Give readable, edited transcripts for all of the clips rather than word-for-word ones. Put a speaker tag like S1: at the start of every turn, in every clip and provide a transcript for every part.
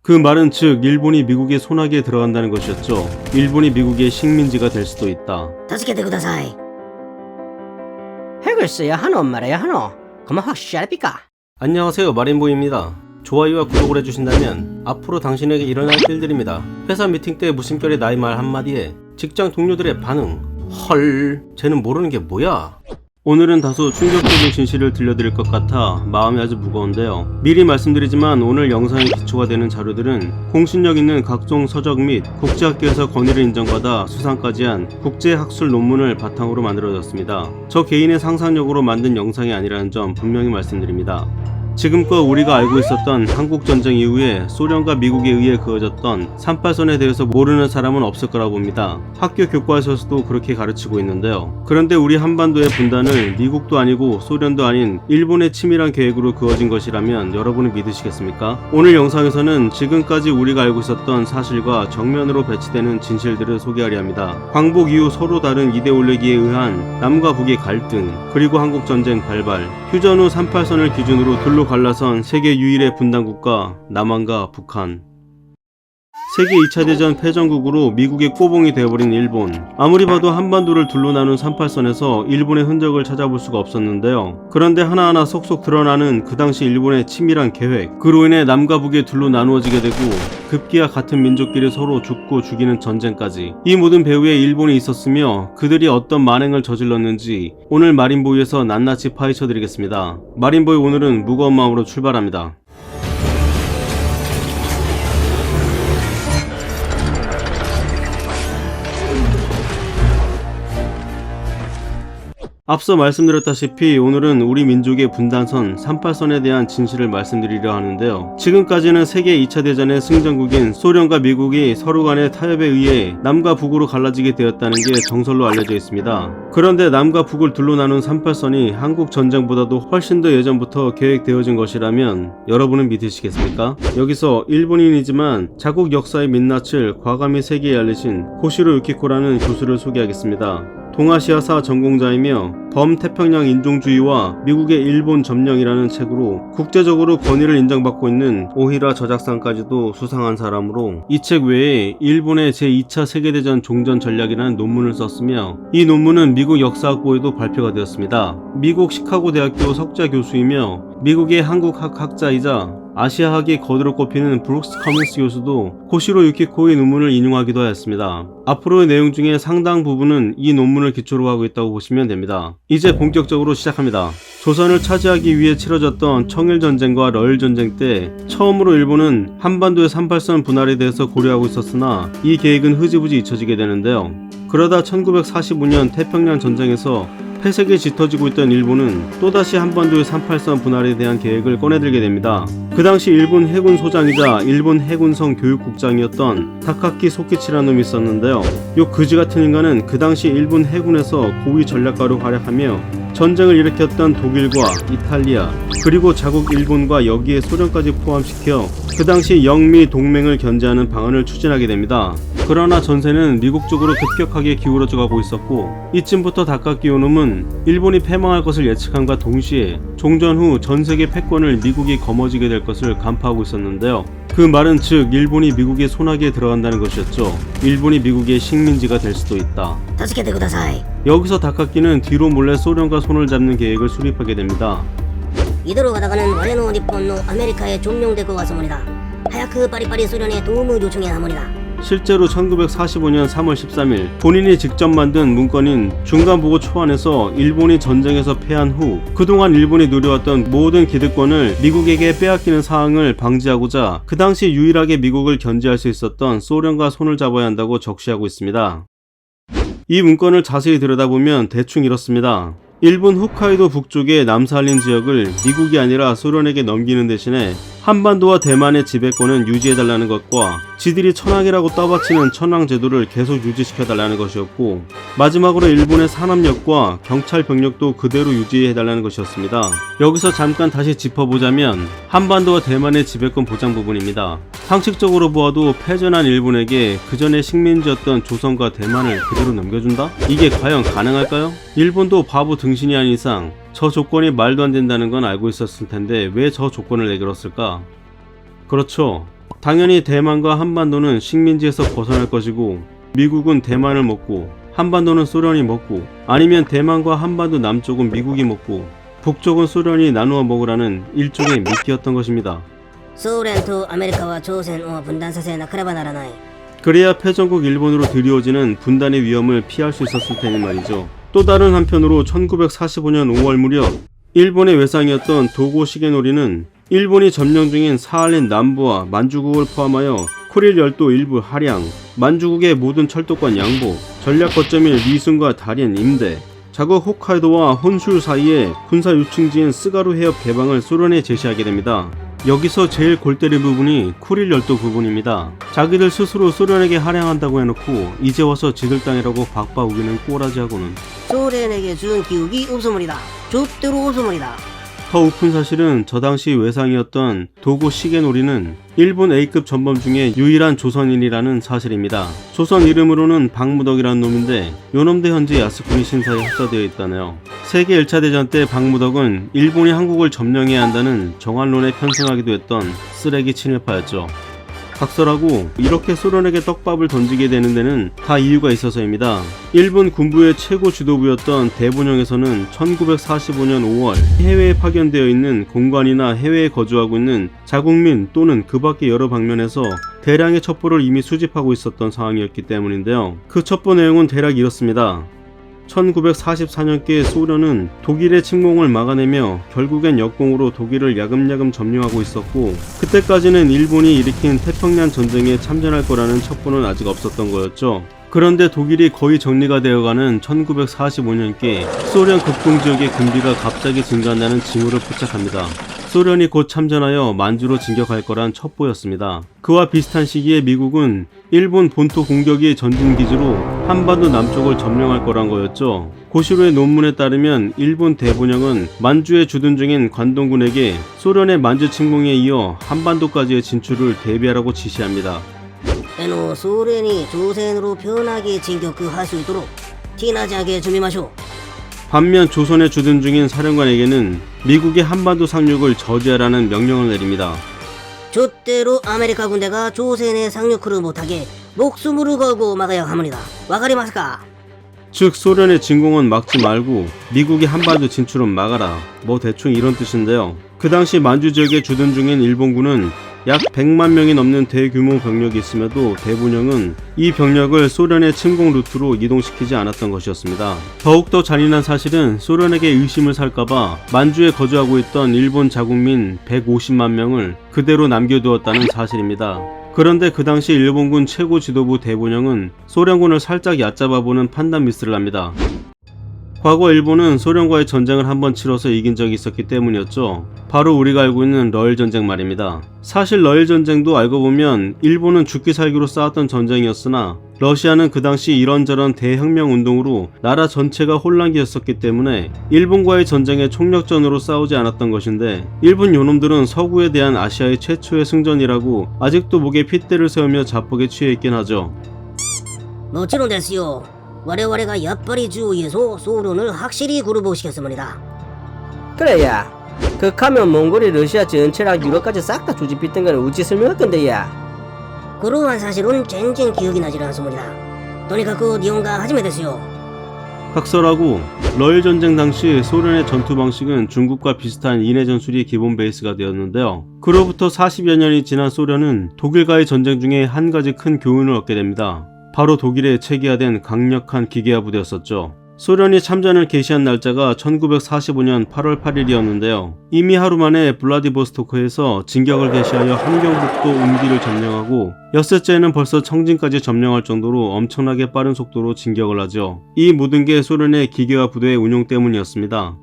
S1: 그 말은 즉 일본이 미국의 손아귀에 들어간다는 것이었죠. 일본이 미국의 식민지가 될 수도 있다.
S2: 助けてください。
S3: 해글스야 하노 말아야 하노 그만 확실히 삐까.
S1: 안녕하세요, 마린보이입니다. 좋아요와 구독을 해주신다면 앞으로 당신에게 일어날 일들입니다. 회사 미팅 때 무심결에 나의 말 한마디에 직장 동료들의 반응, 헐, 쟤는 모르는 게 뭐야? 오늘은 다소 충격적인 진실을 들려드릴 것 같아 마음이 아주 무거운데요. 미리 말씀드리지만 오늘 영상의 기초가 되는 자료들은 공신력 있는 각종 서적 및 국제학계에서 권위를 인정받아 수상까지 한 국제학술 논문을 바탕으로 만들어졌습니다. 저 개인의 상상력으로 만든 영상이 아니라는 점 분명히 말씀드립니다. 지금껏 우리가 알고 있었던 한국전쟁 이후에 소련과 미국에 의해 그어졌던 38선에 대해서 모르는 사람은 없을 거라 봅니다. 학교 교과서에서도 그렇게 가르치고 있는데요. 그런데 우리 한반도의 분단을 미국도 아니고 소련도 아닌 일본의 치밀한 계획으로 그어진 것이라면 여러분은 믿으시겠습니까? 오늘 영상에서는 지금까지 우리가 알고 있었던 사실과 정면으로 배치되는 진실들을 소개하려 합니다. 광복 이후 서로 다른 이데올로기에 의한 남과 북의 갈등, 그리고 한국전쟁 발발, 휴전 후 38선을 기준으로 둘로 갈라선 세계 유일의 분단국가 남한과 북한. 세계 2차 대전 패전국으로 미국의 꼬봉이 되어버린 일본. 아무리 봐도 한반도를 둘로 나눈 38선에서 일본의 흔적을 찾아볼 수가 없었는데요. 그런데 하나하나 속속 드러나는 그 당시 일본의 치밀한 계획, 그로 인해 남과 북에 둘로 나누어지게 되고 급기야 같은 민족끼리 서로 죽고 죽이는 전쟁까지, 이 모든 배후에 일본이 있었으며 그들이 어떤 만행을 저질렀는지 오늘 마린보이에서 낱낱이 파헤쳐드리겠습니다. 마린보이 오늘은 무거운 마음으로 출발합니다. 앞서 말씀드렸다시피 오늘은 우리 민족의 분단선 38선에 대한 진실을 말씀드리려 하는데요. 지금까지는 세계 2차 대전의 승전국인 소련과 미국이 서로 간의 타협에 의해 남과 북으로 갈라지게 되었다는 게 정설로 알려져 있습니다. 그런데 남과 북을 둘로 나눈 38선이 한국 전쟁보다도 훨씬 더 예전부터 계획되어진 것이라면 여러분은 믿으시겠습니까? 여기서 일본인이지만 자국 역사의 민낯을 과감히 세계에 알리신 고시로 유키코라는 교수를 소개하겠습니다. 동아시아사 전공자이며 범태평양 인종주의와 미국의 일본 점령이라는 책으로 국제적으로 권위를 인정받고 있는 오히라 저작상까지도 수상한 사람으로 이 책 외에 일본의 제2차 세계대전 종전 전략이라는 논문을 썼으며 이 논문은 미국 역사학부에도 발표가 되었습니다. 미국 시카고 대학교 석좌 교수이며 미국의 한국학 학자이자 아시아학의 거두로 꼽히는 브룩스 커밍스 교수도 고시로 유키코의 논문을 인용하기도 하였습니다. 앞으로의 내용 중에 상당 부분은 이 논문을 기초로 하고 있다고 보시면 됩니다. 이제 본격적으로 시작합니다. 조선을 차지하기 위해 치러졌던 청일전쟁과 러일전쟁 때 처음으로 일본은 한반도의 38선 분할에 대해서 고려하고 있었으나 이 계획은 흐지부지 잊혀지게 되는데요. 그러다 1945년 태평양 전쟁에서 회색이 짙어지고 있던 일본은 또다시 한반도의 38선 분할에 대한 계획을 꺼내들게 됩니다. 그 당시 일본 해군 소장이자 일본 해군성 교육국장이었던 타카키 소키치라는 놈이 있었는데요. 요 그지 같은 인간은 그 당시 일본 해군에서 고위 전략가로 활약하며 전쟁을 일으켰던 독일과 이탈리아, 그리고 자국 일본과 여기에 소련까지 포함시켜 그 당시 영미 동맹을 견제하는 방안을 추진하게 됩니다. 그러나 전세는 미국 쪽으로 급격하게 기울어져 가고 있었고 이쯤부터 다카키 요놈은 일본이 패망할 것을 예측함과 동시에 종전 후 전세계 패권을 미국이 거머쥐게 될 것을 간파하고 있었는데요. 그 말은 즉 일본이 미국의 손아귀에 들어간다는 것이었죠. 일본이 미국의 식민지가 될 수도 있다.
S2: 助けてください。
S1: 여기서 다카키는 뒤로 몰래 소련과 손을 잡는 계획을 수립하게 됩니다.
S2: 이대로 가다가는 올해の日本のアメリカへ점령되고 왔습니다. 早くパリパリ소련에 도움을 요청해야 합니다.
S1: 실제로 1945년 3월 13일 본인이 직접 만든 문건인 중간보고 초안에서 일본이 전쟁에서 패한 후 그동안 일본이 누려왔던 모든 기득권을 미국에게 빼앗기는 사항을 방지하고자 그 당시 유일하게 미국을 견제할 수 있었던 소련과 손을 잡아야 한다고 적시하고 있습니다. 이 문건을 자세히 들여다보면 대충 이렇습니다. 일본 홋카이도 북쪽의 남사할린 지역을 미국이 아니라 소련에게 넘기는 대신에 한반도와 대만의 지배권은 유지해달라는 것과 지들이 천황이라고 떠받치는 천황 제도를 계속 유지시켜달라는 것이었고, 마지막으로 일본의 산업력과 경찰 병력도 그대로 유지해달라는 것이었습니다. 여기서 잠깐 다시 짚어보자면 한반도와 대만의 지배권 보장 부분입니다. 상식적으로 보아도 패전한 일본에게 그전에 식민지였던 조선과 대만을 그대로 넘겨준다? 이게 과연 가능할까요? 일본도 바보 등신이 아닌 이상 저 조건이 말도 안 된다는 건 알고 있었을 텐데 왜 저 조건을 내걸었을까? 그렇죠. 당연히 대만과 한반도는 식민지에서 벗어날 것이고 미국은 대만을 먹고 한반도는 소련이 먹고 아니면 대만과 한반도 남쪽은 미국이 먹고 북쪽은 소련이 나누어 먹으라는 일종의 미끼였던 것입니다.
S2: ソ連とアメリカは朝鮮を分断させなければならない。
S1: 그래야 패전국 일본으로 드리워지는 분단의 위험을 피할 수 있었을 테니 말이죠. 또 다른 한편으로 1945년 5월 무렵 일본의 외상이었던 도고 시게노리는 일본이 점령 중인 사할린 남부와 만주국을 포함하여 쿠릴 열도 일부 할양, 만주국의 모든 철도권 양보, 전략 거점인 리순과 다린 임대, 자국 홋카이도와 혼슈 사이에 군사 유충지인 스가루 해협 개방을 소련에 제시하게 됩니다. 여기서 제일 골 때린 부분이 쿠릴 열도 부분입니다. 자기들 스스로 소련에게 할양한다고 해놓고 이제 와서 지들 땅이라고 박박 우기는 꼬라지하고는.
S2: ソ連에게 준 기억이 없어물이다. 절대로 없어물이다.
S1: 더 웃픈 사실은 저 당시 외상이었던 도고 시게노리는 일본 A급 전범 중에 유일한 조선인이라는 사실입니다. 조선 이름으로는 박무덕이라는 놈인데 요놈도 현재 야스쿠니 신사에 합사되어 있다네요. 세계 1차 대전 때 박무덕은 일본이 한국을 점령해야 한다는 정한론에 편승하기도 했던 쓰레기 친일파였죠. 각설하고 이렇게 소련에게 떡밥을 던지게 되는 데는 다 이유가 있어서입니다. 일본 군부의 최고 지도부였던 대본영에서는 1945년 5월 해외에 파견되어 있는 공관이나 해외에 거주하고 있는 자국민 또는 그 밖의 여러 방면에서 대량의 첩보를 이미 수집하고 있었던 상황이었기 때문인데요. 그 첩보 내용은 대략 이렇습니다. 1944년께 소련은 독일의 침공을 막아내며 결국엔 역공으로 독일을 야금야금 점령하고 있었고 그때까지는 일본이 일으킨 태평양 전쟁에 참전할 거라는 첩보는 아직 없었던 거였죠. 그런데 독일이 거의 정리가 되어가는 1945년께 소련 극동지역의 군비가 갑자기 증가한다는 징후를 포착합니다. 소련이 곧 참전하여 만주로 진격할 거란 첩보였습니다. 그와 비슷한 시기에 미국은 일본 본토 공격이 전진기지로 한반도 남쪽을 점령할 거란 거였죠. 고시로의 논문에 따르면 일본 대본영은 만주에 주둔 중인 관동군에게 소련의 만주 침공에 이어 한반도까지의 진출을 대비하라고 지시합니다.
S2: ソ連に朝鮮으로 편하게 진격할 수 있도록 티나지하게 준비마쇼.
S1: 반면 조선에 주둔 중인 사령관에게는 미국의 한반도 상륙을 저지하라는 명령을 내립니다.
S2: 절대로 아메리카 군대가 조선에 상륙을 못하게 목숨을 걸고 막아야 합니다. わかりますか?
S1: 즉 소련의 진공은 막지 말고 미국의 한반도 진출은 막아라. 뭐 대충 이런 뜻인데요. 그 당시 만주 지역에 주둔 중인 일본군은 약 100만 명이 넘는 대규모 병력이 있음에도 대본영은 이 병력을 소련의 침공 루트로 이동시키지 않았던 것이었습니다. 더욱더 잔인한 사실은 소련에게 의심을 살까봐 만주에 거주하고 있던 일본 자국민 150만 명을 그대로 남겨두었다는 사실입니다. 그런데 그 당시 일본군 최고 지도부 대본영은 소련군을 살짝 얕잡아보는 판단 미스를 합니다. 과거 일본은 소련과의 전쟁을 한번 치러서 이긴 적이 있었기 때문이었죠. 바로 우리가 알고 있는 러일 전쟁 말입니다. 사실 러일 전쟁도 알고 보면 일본은 죽기 살기로 싸웠던 전쟁이었으나 러시아는 그 당시 이런저런 대혁명 운동으로 나라 전체가 혼란기였었기 때문에 일본과의 전쟁에 총력전으로 싸우지 않았던 것인데 일본 요놈들은 서구에 대한 아시아의 최초의 승전이라고 아직도 목에 핏대를 세우며 자뻑에 취해 있긴 하죠.
S2: もちろんですよ. 我々がやっぱり주의해서 소련을 확실히 굴러보시겠습니다.
S3: 그래야. 그 가면 몽골이 러시아 전체랑 유럽까지 싹 다 조집했던 건 어찌 설명할 건데 야.
S2: 그러한 사실은 전쟁 기억이 나질 않습니다. とにかく日本が初めですよ.
S1: 각설하고 러일 전쟁 당시 소련의 전투 방식은 중국과 비슷한 인해 전술이 기본 베이스가 되었는데요. 그로부터 40여 년이 지난 소련은 독일과의 전쟁 중에 한 가지 큰 교훈을 얻게 됩니다. 바로 독일에 체계화된 강력한 기계화 부대였었죠. 소련이 참전을 개시한 날짜가 1945년 8월 8일이었는데요. 이미 하루 만에 블라디보스토크에서 진격을 개시하여 함경북도 음기를 점령하고 엿새째에는 벌써 청진까지 점령할 정도로 엄청나게 빠른 속도로 진격을 하죠. 이 모든 게 소련의 기계화 부대의 운용 때문이었습니다.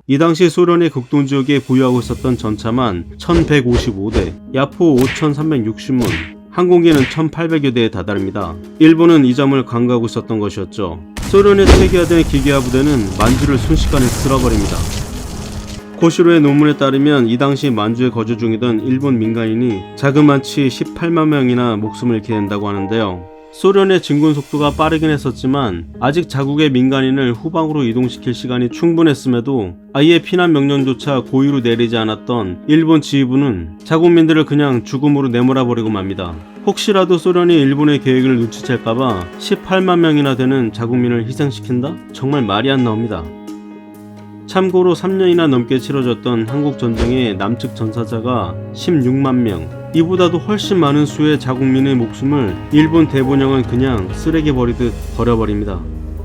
S1: 이 당시 소련의 극동지역에 보유하고 있었던 전차만 1155대, 야포 5360문, 항공기는 1800여 대에 다다릅니다. 일본은 이 점을 간과하고 있었던 것이었죠. 소련의 체계화된 기계화 부대는 만주를 순식간에 쓸어버립니다. 고시로의 논문에 따르면 이 당시 만주에 거주 중이던 일본 민간인이 자그마치 18만 명이나 목숨을 잃게 된다고 하는데요. 소련의 진군 속도가 빠르긴 했었지만 아직 자국의 민간인을 후방으로 이동시킬 시간이 충분했음에도 아예 피난 명령조차 고의로 내리지 않았던 일본 지휘부는 자국민들을 그냥 죽음으로 내몰아 버리고 맙니다. 혹시라도 소련이 일본의 계획을 눈치챌까봐 18만 명이나 되는 자국민을 희생시킨다? 정말 말이 안 나옵니다. 참고로 3년이나 넘게 치러졌던 한국전쟁의 남측 전사자가 16만 명, 이보다도 훨씬 많은 수의 자국민의 목숨을 일본 대본영은 그냥 쓰레기 버리듯 버려버립니다.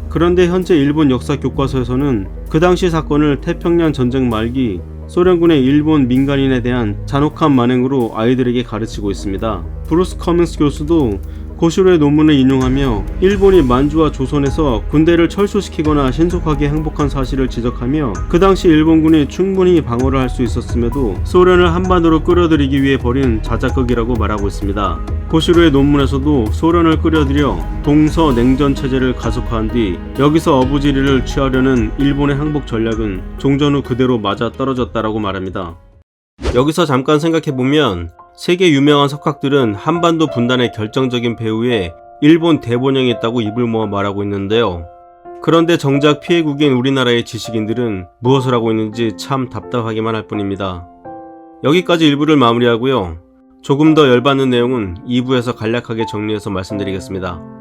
S1: 그런데 현재 일본 역사 교과서에서는 그 당시 사건을 태평양 전쟁 말기 소련군의 일본 민간인에 대한 잔혹한 만행으로 아이들에게 가르치고 있습니다. 브루스 커밍스 교수도 고시로의 논문을 인용하며 일본이 만주와 조선에서 군대를 철수시키거나 신속하게 항복한 사실을 지적하며 그 당시 일본군이 충분히 방어를 할 수 있었음에도 소련을 한반도로 끌어들이기 위해 벌인 자작극이라고 말하고 있습니다. 고시로의 논문에서도 소련을 끌어들여 동서 냉전 체제를 가속화한 뒤 여기서 어부지리를 취하려는 일본의 항복 전략은 종전 후 그대로 맞아 떨어졌다라고 말합니다. 여기서 잠깐 생각해보면 세계 유명한 석학들은 한반도 분단의 결정적인 배후에 일본 대본영이 있다고 입을 모아 말하고 있는데요. 그런데 정작 피해국인 우리나라의 지식인들은 무엇을 하고 있는지 참 답답하기만 할 뿐입니다. 여기까지 1부를 마무리하고요. 조금 더 열받는 내용은 2부에서 간략하게 정리해서 말씀드리겠습니다.